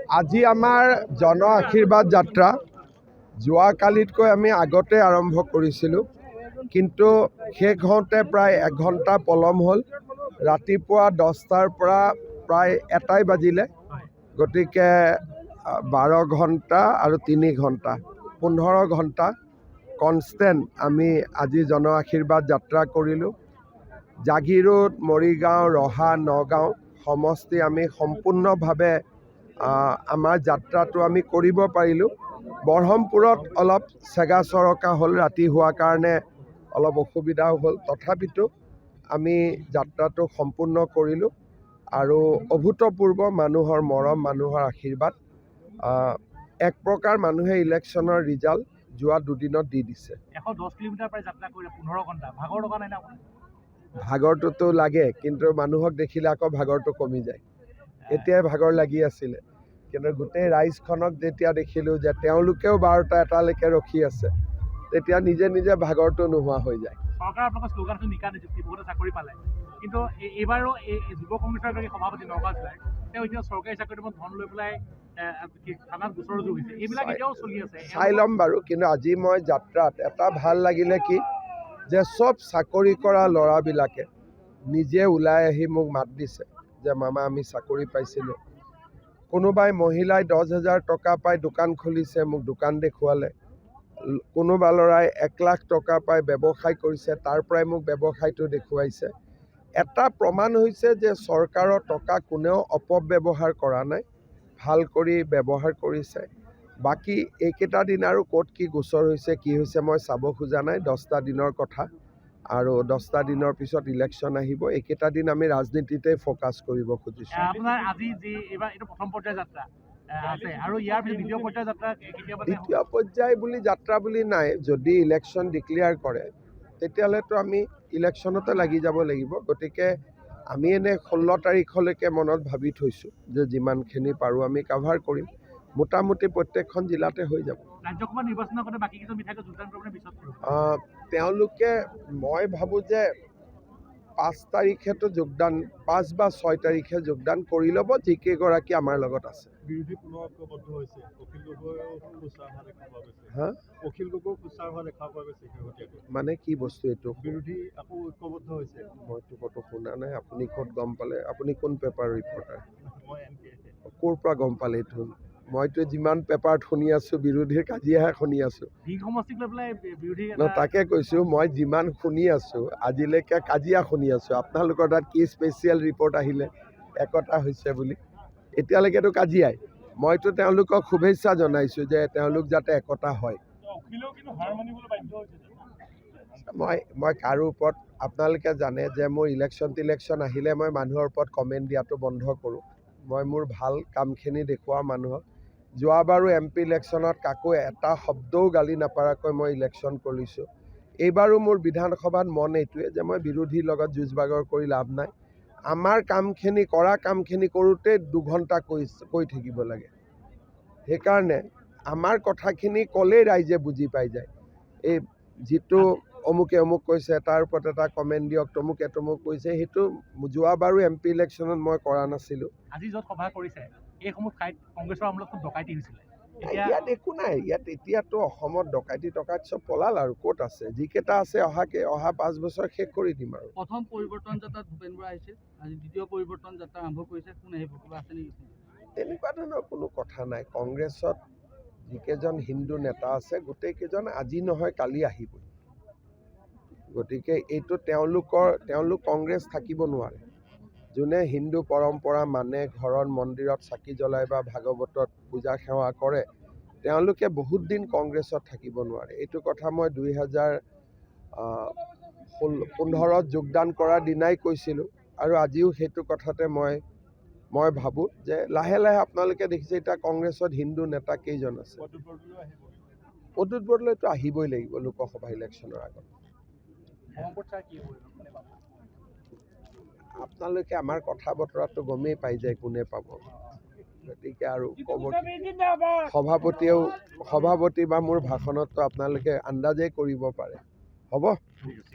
আজি আমাৰ জন আশীৰ্বাদ যাত্ৰা যোৱাকালিতকৈ আমি আগতে আৰম্ভ কৰিছিলোঁ, কিন্তু শেষ হওঁতে প্ৰায় 1 ঘণ্টা পলম হ'ল। ৰাতিপুৱা 10টাৰ পৰা প্ৰায় 1টাই বাজিলে। গতিকে 12 ঘণ্টা আৰু 3 ঘণ্টা 15 ঘণ্টা কনষ্টেণ্ট আমি আজি জন আশীৰ্বাদ যাত্ৰা কৰিলোঁ। জাগিৰোড, মৰিগাঁও, ৰহা, নগাঁও সমষ্টি আমি সম্পূৰ্ণভাৱে আমাৰ যাত্ৰাটো আমি কৰিব পাৰিলোঁ। বৰহমপুৰত অলপ চেগা চৰকা হ'ল, ৰাতি হোৱাৰ কাৰণে অলপ অসুবিধাও হ'ল। তথাপিতো আমি যাত্ৰাটো সম্পূৰ্ণ কৰিলোঁ আৰু অভূতপূৰ্ব মানুহৰ মৰম, মানুহৰ আশীৰ্বাদ। এক প্ৰকাৰ মানুহে ইলেকশ্যনৰ ৰিজাল্ট যোৱা দুদিনত দি দিছে। 110 কিলোমিটাৰ প্ৰায় যাত্ৰা কৰিলে 15 ঘণ্টা, ভাগৰ লগা নাই না? ভাগৰটোতো লাগে, কিন্তু মানুহক দেখিলে আকৌ ভাগৰটো কমি যায়। এতিয়াই ভাগৰ লাগি আছিলে, কিন্তু গোটেই ৰাইজখনক যেতিয়া দেখিলোঁ যে তেওঁলোকেও 12টা 1টালৈকে ৰখি আছে, তেতিয়া নিজে নিজে ভাগৰটো নোহোৱা হৈ যায়। চৰকাৰ আপোনালোকৰ শ্লোগানটো নিকা নিযুক্তি, বহুতে চাকৰি পালে, কিন্তু এইবাৰো যুৱ কংগ্ৰেছৰ এগৰাকী সভাপতি নগাঁও জিলাৰ তেওঁ এতিয়া চৰকাৰী চাকৰিটো ধন লৈ পেলাই থানাত গোচৰ ৰুজু হৈছে, এইবিলাক এতিয়াও চলি আছে। চাই ল'ম বাৰু, কিন্তু আজি মই যাত্ৰাত এটা ভাল লাগিলে কি যে চব চাকৰি কৰা ল'ৰাবিলাকে নিজে ওলাই আহি মোক মাত দিছে যে মামা আমি চাকৰি পাইছিলোঁ। কোনোবাই মহিলাই 10,000 টকা পাই দোকান খুলিছে, মোক দোকান দেখুৱালে। কোনোবা ল'ৰাই 1 লাখ টকা পাই ব্যৱসায় কৰিছে, তাৰ পৰাই মোক ব্যৱসায়টো দেখুৱাইছে। এটা প্ৰমাণ হৈছে যে চৰকাৰৰ টকা কোনেও অপব্যৱহাৰ কৰা নাই, ভাল কৰি ব্যৱহাৰ কৰিছে। বাকী এইকেইটা দিন আৰু ক'ত কি গোচৰ হৈছে, কি হৈছে মই চাব খোজা নাই। 10টা দিনৰ কথা, আৰু 10টা দিনৰ পিছত ইলেকশ্যন আহিব। এইকেইটা দিন আমি ৰাজনীতিতে ফ'কাছ কৰিব খুজিছোঁ। আপোনাৰ আজি যি এইবাৰ এইটো প্ৰথম পৰ্যায়ৰ যাত্ৰা আছে, আৰু ইয়াৰ পিছত দ্বিতীয় পৰ্যায়ৰ যাত্ৰা কেতিয়াবা? দ্বিতীয় পৰ্যায় বুলি যাত্ৰা বুলি নাই। যদি ইলেকশ্যন ডিক্লেয়াৰ কৰে তেতিয়াহ'লেতো আমি ইলেকশ্যনতে লাগি যাব লাগিব। গতিকে আমি এনেই 16 তাৰিখলৈকে মনত ভাবি থৈছোঁ যে যিমানখিনি পাৰোঁ আমি কাভাৰ কৰিম। মোটামুটি প্ৰত্যেকখন জিলাতে হৈ যাব। ৰাজ্যসভা নিৰ্বাচনৰ আগতে বাকী কিছু বিধায়কে যোগদান কৰিবলৈ পিছত তেওঁলোকে, মই ভাবোঁ যে 5 তাৰিখেতো যোগদান, 5 বা 6 তাৰিখে যোগদান কৰি ল'ব যিকেইগৰাকী আমাৰ লগত আছে। বিৰোধী পুনৰ ঐক্যবদ্ধ হৈছে, অখিল গগৈও খোজা হোৱা দেখা পোৱা গৈছে। অখিল গগৈও খোজা হোৱা দেখা পোৱা গৈছে শেহতীয়াকৈ। মানে কি বস্তু এইটো? বিৰোধী আকৌ ঐক্যবদ্ধ হৈছে। মইতো ক'তো শুনা নাই। আপুনি ক'ত গম পালে? আপুনি কোন পেপাৰ ৰিপৰ্টাৰ? মই NK। ক'ৰ পৰা গম পালে এইটো? মইতো যিমান পেপাৰত শুনি আছোঁ বিৰোধীৰ কাজিয়াহে শুনি আছোঁ। তাকে কৈছোঁ, মই যিমান শুনি আছোঁ আজিলৈকে কাজিয়া শুনি আছোঁ। আপোনালোকৰ তাত কি স্পেচিয়েল ৰিপৰ্ট আহিলে একতা হৈছে বুলি? এতিয়ালৈকেতো কাজিয়াই। মইতো তেওঁলোকক শুভেচ্ছা জনাইছোঁ যে তেওঁলোক যাতে একতা হয়। মই কাৰো ওপৰত, আপোনালোকে জানে যে মোৰ ইলেকশ্যন আহিলে মই মানুহৰ ওপৰত কমেণ্ট দিয়াটো বন্ধ কৰোঁ। মই মোৰ ভাল কামখিনি দেখুওৱা মানুহক। যোৱাবাৰো MP ইলেকশ্যনত কাকো এটা শব্দও গালি নাপাৰাকৈ মই ইলেকশ্যন কৰিছোঁ। এইবাৰো মোৰ বিধানসভাত মন এইটোৱে যে মই বিৰোধীৰ লগত যুঁজ বাগৰ কৰি লাভ নাই। আমাৰ কামখিনি, কৰা কামখিনি কৰোঁতে 2 ঘণ্টা কৈ থাকিব লাগে। সেইকাৰণে আমাৰ কথাখিনি ক'লেই ৰাইজে বুজি পাই যায়। এই যিটো অমুকে অমুক কৈছে, তাৰ ওপৰত এটা কমেণ্ট দিয়ক, তমুকে তমুক কৈছে, সেইটো যোৱাবাৰো MP ইলেকশ্যনত মই কৰা নাছিলোঁ। আজি য'ত সভা কৰিছে এইসমূহ ঠাইত কংগ্ৰেছৰ আমোলত খুব ডকাইতি হৈছিলে। ইয়াত একো নাই। ইয়াত এতিয়াতো অসমত ডকাইতি চব পলাল আৰু ক'ত আছে? যিকেইটা আছে অহা 5 বছৰ শেষ কৰি দিম আৰু। প্ৰথম পৰিৱৰ্তন যাত্ৰাত ভূপেন বৰা আহিছিল, আজি দ্বিতীয় পৰিৱৰ্তন যাত্ৰা আৰম্ভ কৰিছে, কোন আহিব কিবা আছে নেকি? তেনেকুৱা ধৰণৰ কোনো কথা নাই। কংগ্ৰেছত যিকেইজন হিন্দু নেতা আছে গোটেইকেইজন আজি নহয় কালি আহিবই। গতিকে এইটো তেওঁলোক কংগ্ৰেছ থাকিব নোৱাৰে। যোনে হিন্দু পৰম্পৰা মানে, ঘৰত মন্দিৰত চাকি জ্বলায় বা ভাগৱতত পূজা সেৱা কৰে, তেওঁলোকে বহুত দিন কংগ্ৰেছত থাকিব নোৱাৰে। এইটো কথা মই 2015ত যোগদান কৰাৰ দিনাই কৈছিলোঁ, আৰু আজিও সেইটো কথাতে মই ভাবোঁ যে লাহে লাহে আপোনালোকে দেখিছে এতিয়া কংগ্ৰেছত হিন্দু নেতা কেইজন আছে। প্ৰদ্যুৎ বৰদলৈতো আহিবই লাগিব লোকসভা ইলেকশ্যনৰ আগত। আপোনালোকে আমাৰ কথা বতৰাটো গমেই পাই যায় কোনে পাব। গতিকে আৰু ক'ব, সভাপতি বা মোৰ ভাষণততো আপোনালোকে আন্দাজেই কৰিব পাৰে। হ'ব।